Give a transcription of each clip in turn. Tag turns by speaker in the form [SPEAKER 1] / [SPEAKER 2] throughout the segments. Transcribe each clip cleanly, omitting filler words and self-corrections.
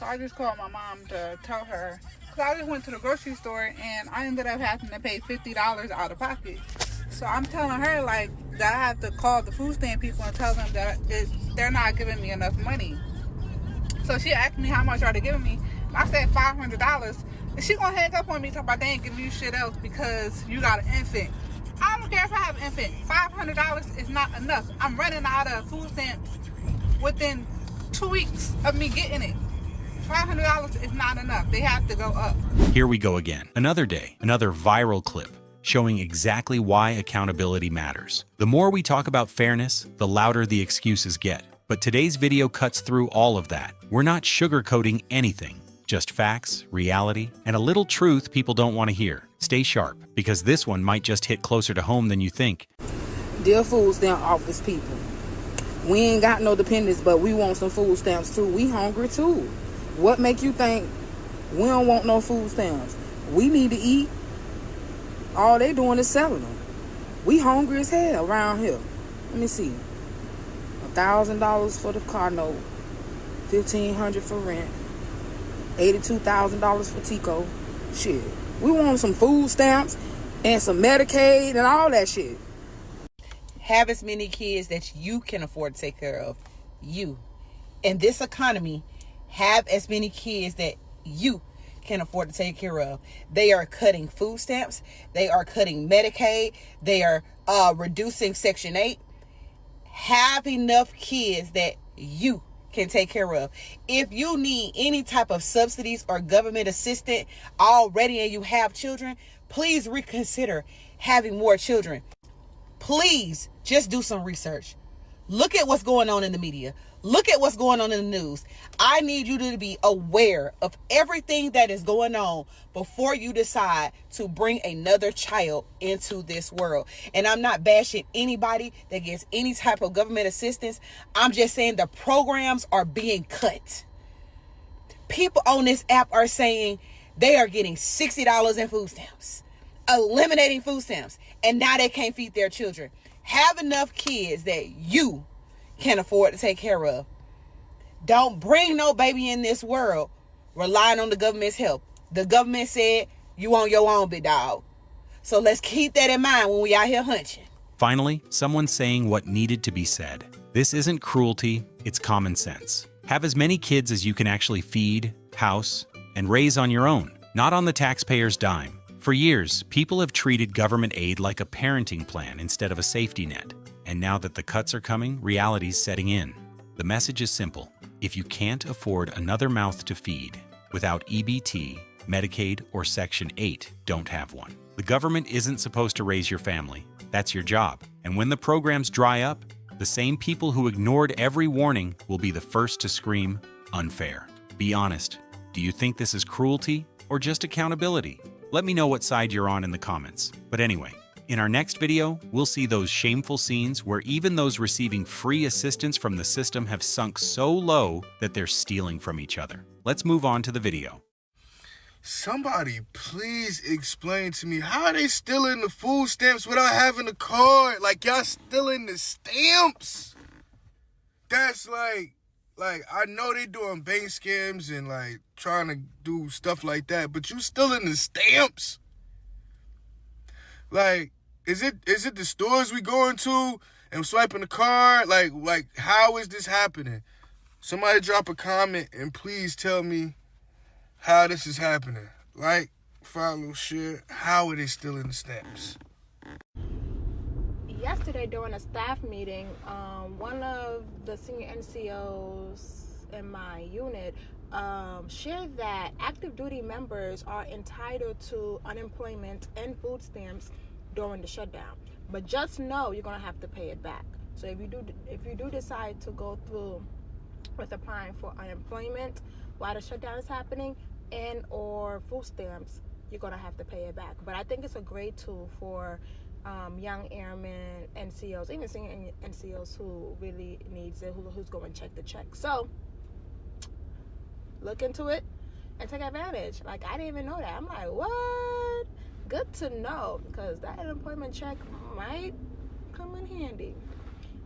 [SPEAKER 1] So I just called my mom to tell her, because I just went to the grocery store and I ended up having to pay $50 out of pocket. So I'm telling her like that I have to call the food stamp people and tell them that they're not giving me enough money. So she asked me how much are they giving me. I said $500. And she gonna hang up on me talking about they ain't giving you shit else because you got an infant. I don't care if I have an infant. $500 is not enough. I'm running out of food stamps within 2 weeks of me getting it. $500 is not enough. They have to go up.
[SPEAKER 2] Here we go again. Another day, another viral clip showing exactly why accountability matters. The more we talk about fairness, the louder the excuses get. But today's video cuts through all of that. We're not sugarcoating anything. Just facts, reality, and a little truth people don't want to hear. Stay sharp, because this one might just hit closer to home than you think.
[SPEAKER 3] Dear food stamp office people, we ain't got no dependents, but we want some food stamps too. We hungry too. What make you think we don't want no food stamps? We need to eat. All they doing is selling them. We hungry as hell around here. Let me see. $1,000 for the car note, $1,500 for rent, $82,000 for Tico. Shit. We want some food stamps and some Medicaid and all that shit.
[SPEAKER 4] Have as many kids that you can afford to take care of. You. In this economy, have as many kids that you can afford to take care of. They are cutting food stamps. They are cutting Medicaid. They are reducing Section 8. Have enough kids that you can take care of. If you need any type of subsidies or government assistance already and you have children, please reconsider having more children. Please just do some research. Look at what's going on in the media. Look at what's going on in the news. I need you to be aware of everything that is going on before you decide to bring another child into this world. And I'm not bashing anybody that gets any type of government assistance. I'm just saying the programs are being cut. People on this app are saying they are getting $60 in food stamps, eliminating food stamps, and now they can't feed their children. Have enough kids that you can afford to take care of. Don't bring no baby in this world relying on the government's help. The government said you on your own, big dog. So let's keep that in mind when we out here hunching.
[SPEAKER 2] Finally, someone saying what needed to be said. This isn't cruelty, it's common sense. Have as many kids as you can actually feed, house, and raise on your own, not on the taxpayer's dime. For years, people have treated government aid like a parenting plan instead of a safety net. And now that the cuts are coming, reality's setting in. The message is simple. If you can't afford another mouth to feed, without EBT, Medicaid, or Section 8, don't have one. The government isn't supposed to raise your family. That's your job. And when the programs dry up, the same people who ignored every warning will be the first to scream, unfair. Be honest. Do you think this is cruelty or just accountability? Let me know what side you're on in the comments. But anyway, in our next video, we'll see those shameful scenes where even those receiving free assistance from the system have sunk so low that they're stealing from each other. Let's move on to the video.
[SPEAKER 5] Somebody please explain to me how are they stealing the food stamps without having a card? Like, y'all stealing the stamps? That's like I know they doing bank scams and like trying to do stuff like that, but you stealing the stamps? Like, is it the stores we going to and swiping the card? Like how is this happening? Somebody drop a comment and please tell me how this is happening. Like, follow, share. How are they stealing the stamps?
[SPEAKER 6] Yesterday during a staff meeting, one of the senior NCOs in my unit shared that active duty members are entitled to unemployment and food stamps during the shutdown, but just know you're gonna have to pay it back. So if you do decide to go through with applying for unemployment while the shutdown is happening and or food stamps, you're gonna have to pay it back. But I think it's a great tool for young airmen, NCOs, even senior NCOs who really needs it, who's going to check the check. So look into it and take advantage. Like, I didn't even know that. I'm like, what? Good to know, because that unemployment check might come in handy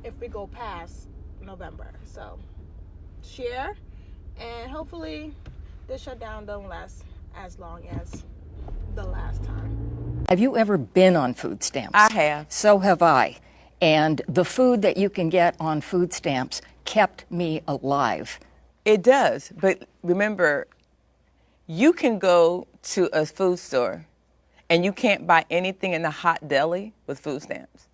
[SPEAKER 6] if we go past November. So share, and hopefully this shutdown don't last as long as the last time.
[SPEAKER 7] Have you ever been on food stamps?
[SPEAKER 8] I have.
[SPEAKER 7] So have I. And the food that you can get on food stamps kept me alive.
[SPEAKER 8] It does, but remember, you can go to a food store and you can't buy anything in the hot deli with food stamps.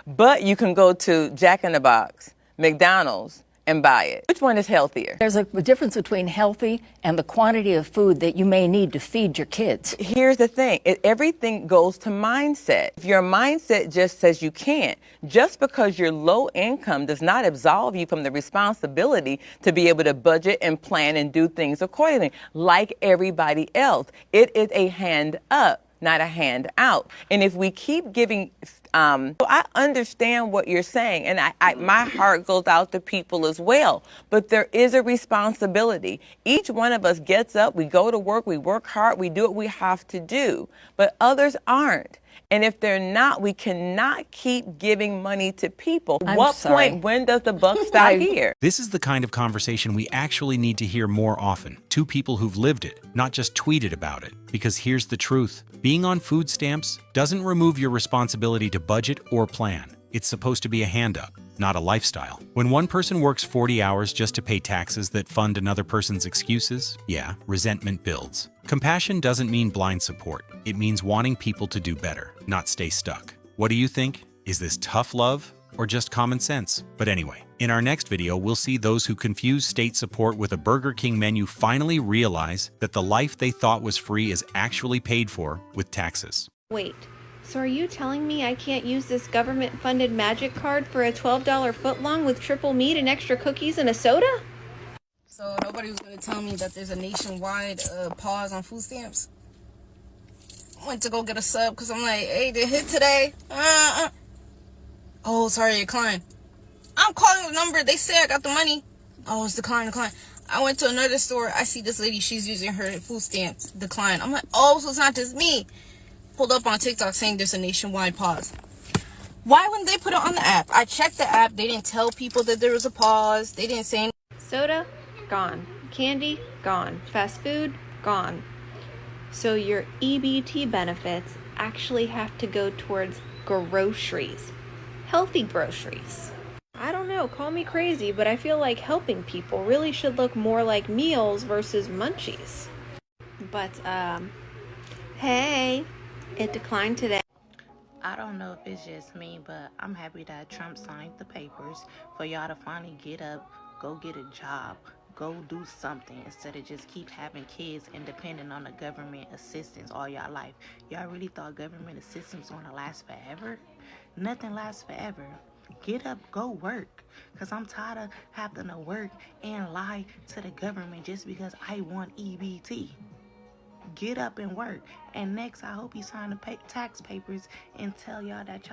[SPEAKER 8] But you can go to Jack in the Box, McDonald's, and buy it. Which one is healthier?
[SPEAKER 7] There's a difference between healthy and the quantity of food that you may need to feed your kids.
[SPEAKER 8] Here's the thing. Everything goes to mindset. If your mindset just says you can't, just because you're low income does not absolve you from the responsibility to be able to budget and plan and do things accordingly, like everybody else. It is a hand up, not a hand out. And if we keep giving, I understand what you're saying, and my heart goes out to people as well. But there is a responsibility. Each one of us gets up, we go to work, we work hard, we do what we have to do. But others aren't. And if they're not, we cannot keep giving money to people. What point, when does the buck stop here?
[SPEAKER 2] This is the kind of conversation we actually need to hear more often. Two people who've lived it, not just tweeted about it. Because here's the truth. Being on food stamps doesn't remove your responsibility to budget or plan. It's supposed to be a hand-up, not a lifestyle. When one person works 40 hours just to pay taxes that fund another person's excuses, yeah, resentment builds. Compassion doesn't mean blind support. It means wanting people to do better, not stay stuck. What do you think? Is this tough love or just common sense? But anyway, in our next video, we'll see those who confuse state support with a Burger King menu finally realize that the life they thought was free is actually paid for with taxes.
[SPEAKER 9] Wait, so are you telling me I can't use this government-funded magic card for a $12 footlong with triple meat and extra cookies and a soda?
[SPEAKER 3] So nobody was going to tell me that there's a nationwide pause on food stamps. I went to go get a sub because I'm like, hey, they hit today. Oh, sorry, decline. I'm calling the number. They say I got the money. Oh, it's decline. I went to another store. I see this lady. She's using her food stamps. Decline. I'm like, oh, so it's not just me. Pulled up on TikTok saying there's a nationwide pause. Why wouldn't they put it on the app? I checked the app. They didn't tell people that there was a pause. They didn't say anything.
[SPEAKER 9] Soda? Gone. Candy? Gone. Fast food? Gone. So your EBT benefits actually have to go towards groceries. Healthy groceries. I don't know, call me crazy, but I feel like helping people really should look more like meals versus munchies. But, hey, it declined today.
[SPEAKER 10] I don't know if it's just me, but I'm happy that Trump signed the papers for y'all to finally get up, go get a job, go do something instead of just keep having kids and depending on the government assistance all y'all life. Y'all really thought government assistance was gonna last forever? Nothing lasts forever. Get up, go work. Because I'm tired of having to work and lie to the government just because I want EBT. Get up and work. And next, I hope you sign the tax papers and tell y'all that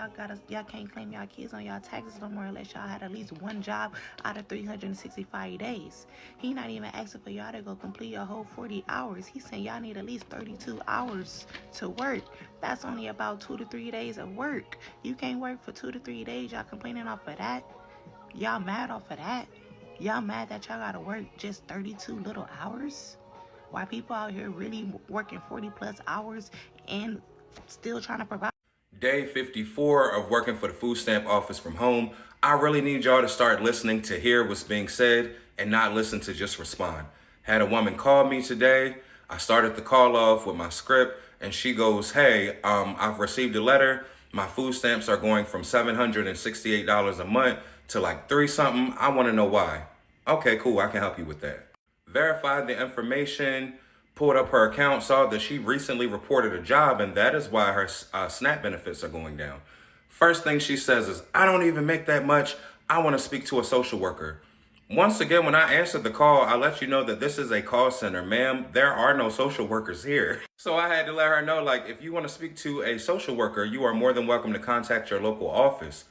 [SPEAKER 10] y'all can't claim y'all kids on y'all taxes no more unless y'all had at least one job out of 365 days. He not even asking for y'all to go complete your whole 40 hours. He's saying y'all need at least 32 hours to work. That's only about 2 to 3 days of work. You can't work for 2 to 3 days. Y'all complaining off of that? Y'all mad off of that? Y'all mad that y'all gotta work just 32 little hours? Why people out here really working 40 plus hours and still trying to provide?
[SPEAKER 11] Day 54 of working for the food stamp office from home. I really need y'all to start listening to hear what's being said and not listen to just respond. Had a woman call me today. I started the call off with my script and she goes, hey, I've received a letter. My food stamps are going from $768 a month to like $3 something. I want to know why. Okay, cool. I can help you with that. Verified the information, pulled up her account, saw that she recently reported a job, and that is why her SNAP benefits are going down. First thing she says is, I don't even make that much. I want to speak to a social worker. Once again, when I answered the call, I let you know that this is a call center. Ma'am, there are no social workers here. So I had to let her know, like, if you want to speak to a social worker, you are more than welcome to contact your local office.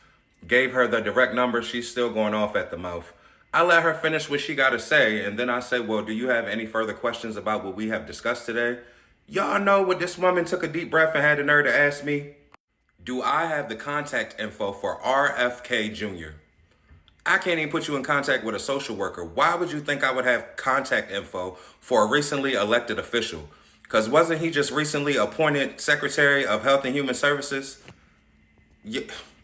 [SPEAKER 11] Gave her the direct number. She's still going off at the mouth. I let her finish what she got to say, and then I said, well, do you have any further questions about what we have discussed today? Y'all know what this woman took a deep breath and had the nerve to ask me? Do I have the contact info for RFK Jr.? I can't even put you in contact with a social worker. Why would you think I would have contact info for a recently elected official? Because wasn't he just recently appointed Secretary of Health and Human Services? Yeah.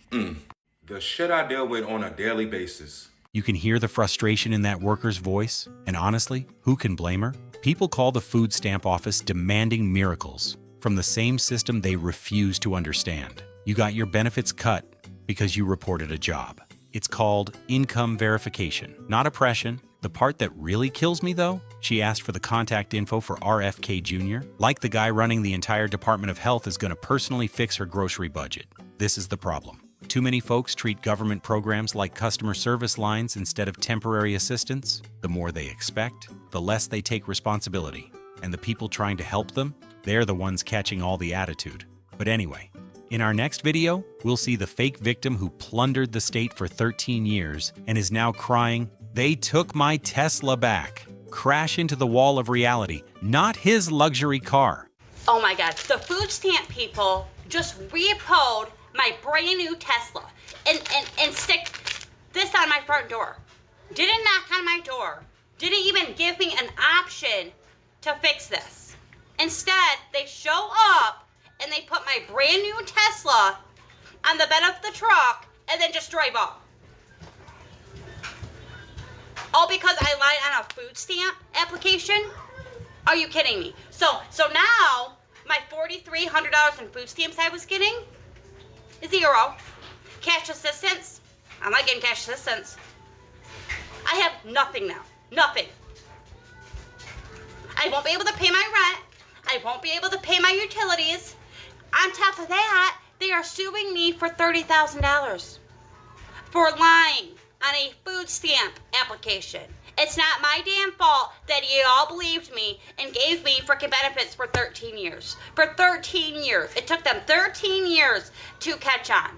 [SPEAKER 11] The shit I deal with on a daily basis.
[SPEAKER 2] You can hear the frustration in that worker's voice, and honestly, who can blame her? People call the food stamp office demanding miracles from the same system they refuse to understand. You got your benefits cut because you reported a job. It's called income verification, not oppression. The part that really kills me, though, she asked for the contact info for RFK Jr., like the guy running the entire Department of Health is going to personally fix her grocery budget. This is the problem. Too many folks treat government programs like customer service lines instead of temporary assistance. The more they expect, the less they take responsibility. And the people trying to help them, they're the ones catching all the attitude. But anyway, in our next video, we'll see the fake victim who plundered the state for 13 years and is now crying, "They took my Tesla back." Crash into the wall of reality, not his luxury car.
[SPEAKER 12] Oh my God, the food stamp people just repoed my brand new Tesla and stick this on my front door. Didn't knock on my door. Didn't even give me an option to fix this. Instead, they show up and they put my brand new Tesla on the bed of the truck and then just drive off. All because I lied on a food stamp application? Are you kidding me? So now my $4,300 in food stamps I was getting is zero. Cash assistance? I'm not getting cash assistance. I have nothing now. Nothing. I won't be able to pay my rent. I won't be able to pay my utilities. On top of that, they are suing me for $30,000 for lying on a food stamp application. It's not my damn fault that you all believed me and gave me freaking benefits for 13 years. For 13 years. It took them 13 years to catch on.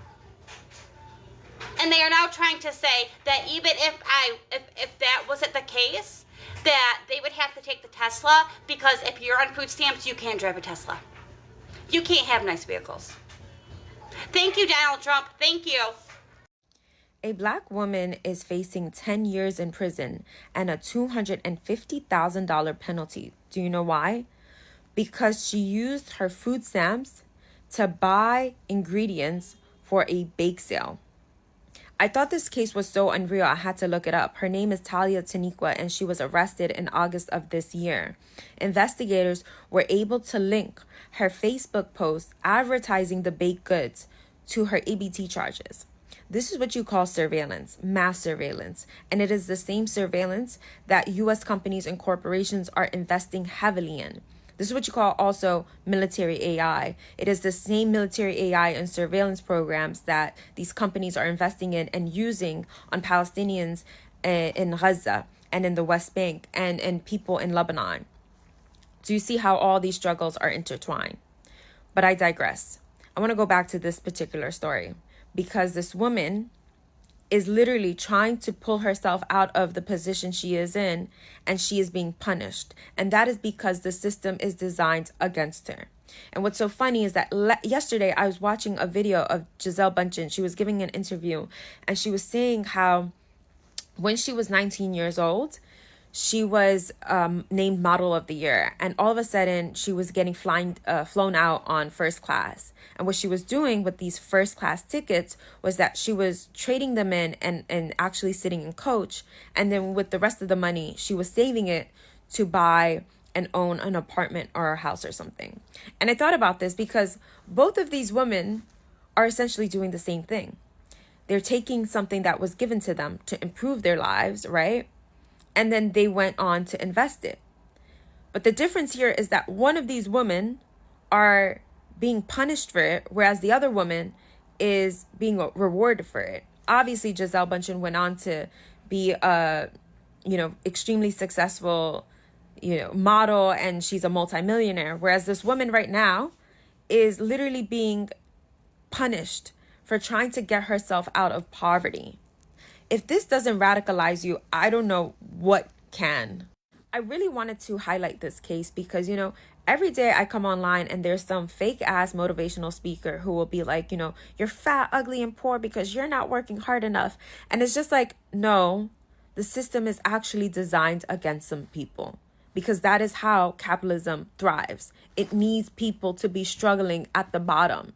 [SPEAKER 12] And they are now trying to say that even if that wasn't the case, that they would have to take the Tesla because if you're on food stamps, you can't drive a Tesla. You can't have nice vehicles. Thank you, Donald Trump. Thank you.
[SPEAKER 13] A black woman is facing 10 years in prison and a $250,000 penalty. Do you know why? Because she used her food stamps to buy ingredients for a bake sale. I thought this case was so unreal, I had to look it up. Her name is Talia Taniqua, and she was arrested in August of this year. Investigators were able to link her Facebook post advertising the baked goods to her EBT charges. This is what you call surveillance, mass surveillance, and it is the same surveillance that U.S. companies and corporations are investing heavily in. This is what you call also military AI. It is the same military AI and surveillance programs that these companies are investing in and using on Palestinians in Gaza and in the West Bank and people in Lebanon. Do you see how all these struggles are intertwined? But I digress. I want to go back to this particular story because this woman is literally trying to pull herself out of the position she is in, and she is being punished. And that is because the system is designed against her. And what's so funny is that yesterday I was watching a video of Gisele Bündchen. She was giving an interview, and she was saying how when she was 19 years old, she was named Model of the Year. And all of a sudden, she was getting flown out on first class. And what she was doing with these first class tickets was that she was trading them in and actually sitting in coach. And then with the rest of the money, she was saving it to buy and own an apartment or a house or something. And I thought about this because both of these women are essentially doing the same thing. They're taking something that was given to them to improve their lives, right? And then they went on to invest it. But the difference here is that one of these women are being punished for it, whereas the other woman is being rewarded for it. Obviously, Gisele Bündchen went on to be a, extremely successful, model, and she's a multimillionaire. Whereas this woman right now is literally being punished for trying to get herself out of poverty. If this doesn't radicalize you, I don't know what can. I really wanted to highlight this case because, every day I come online and there's some fake ass motivational speaker who will be like, you're fat, ugly, and poor because you're not working hard enough. And it's just like, no, the system is actually designed against some people because that is how capitalism thrives. It needs people to be struggling at the bottom.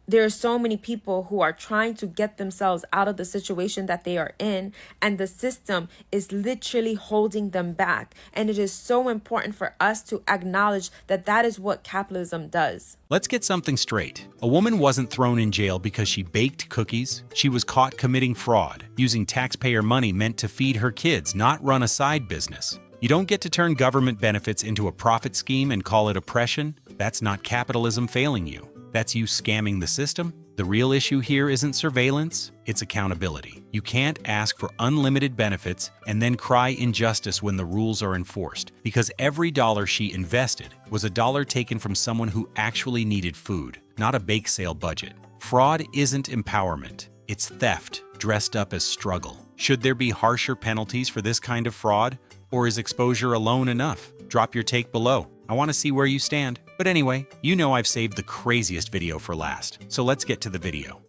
[SPEAKER 13] There are so many people who are trying to get themselves out of the situation that they are in, and the system is literally holding them back. And it is so important for us to acknowledge that that is what capitalism does.
[SPEAKER 2] Let's get something straight. A woman wasn't thrown in jail because she baked cookies. She was caught committing fraud, using taxpayer money meant to feed her kids, not run a side business. You don't get to turn government benefits into a profit scheme and call it oppression. That's not capitalism failing you. That's you scamming the system. The real issue here isn't surveillance, it's accountability. You can't ask for unlimited benefits and then cry injustice when the rules are enforced, because every dollar she invested was a dollar taken from someone who actually needed food, not a bake sale budget. Fraud isn't empowerment, it's theft dressed up as struggle. Should there be harsher penalties for this kind of fraud, or is exposure alone enough? Drop your take below. I want to see where you stand. But anyway, I've saved the craziest video for last, so let's get to the video.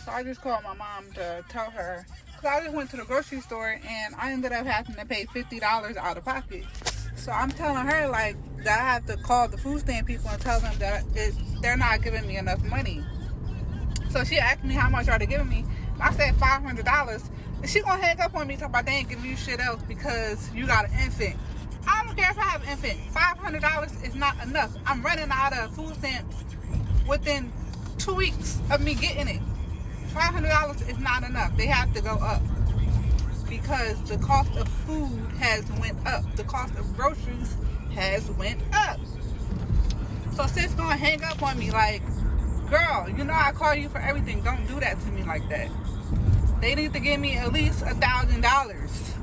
[SPEAKER 1] So I just called my mom to tell her, because I just went to the grocery store and I ended up having to pay $50 out of pocket. So I'm telling her that I have to call the food stamp people and tell them that they're not giving me enough money. So she asked me how much are they giving me. I said $500. And she gonna hang up on me talking about they ain't giving you shit else because you got an infant. I don't care if I have an infant. $500 is not enough. I'm running out of food stamps within 2 weeks of me getting it. $500 is not enough. They have to go up because the cost of food has went up. The cost of groceries has went up. So sis gonna hang up on me girl, I call you for everything. Don't do that to me like that. They need to give me at least $1,000.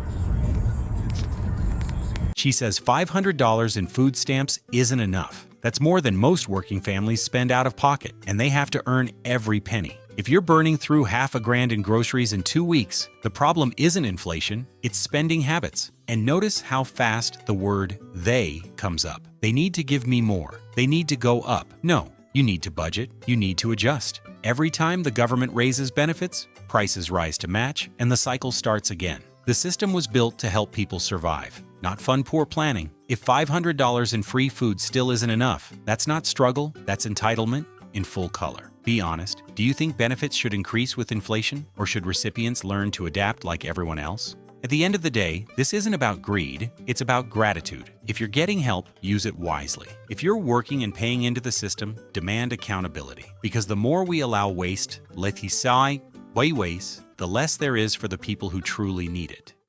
[SPEAKER 2] She says $500 in food stamps isn't enough. That's more than most working families spend out of pocket, and they have to earn every penny. If you're burning through $500 in groceries in 2 weeks, the problem isn't inflation, it's spending habits. And notice how fast the word "they" comes up. They need to give me more. They need to go up. No, you need to budget. You need to adjust. Every time the government raises benefits, prices rise to match, and the cycle starts again. The system was built to help people survive, not fund poor planning. If $500 in free food still isn't enough, that's not struggle, that's entitlement in full color. Be honest, do you think benefits should increase with inflation, or should recipients learn to adapt like everyone else? At the end of the day, this isn't about greed, it's about gratitude. If you're getting help, use it wisely. If you're working and paying into the system, demand accountability. Because the more we allow waste, the less there is for the people who truly need it.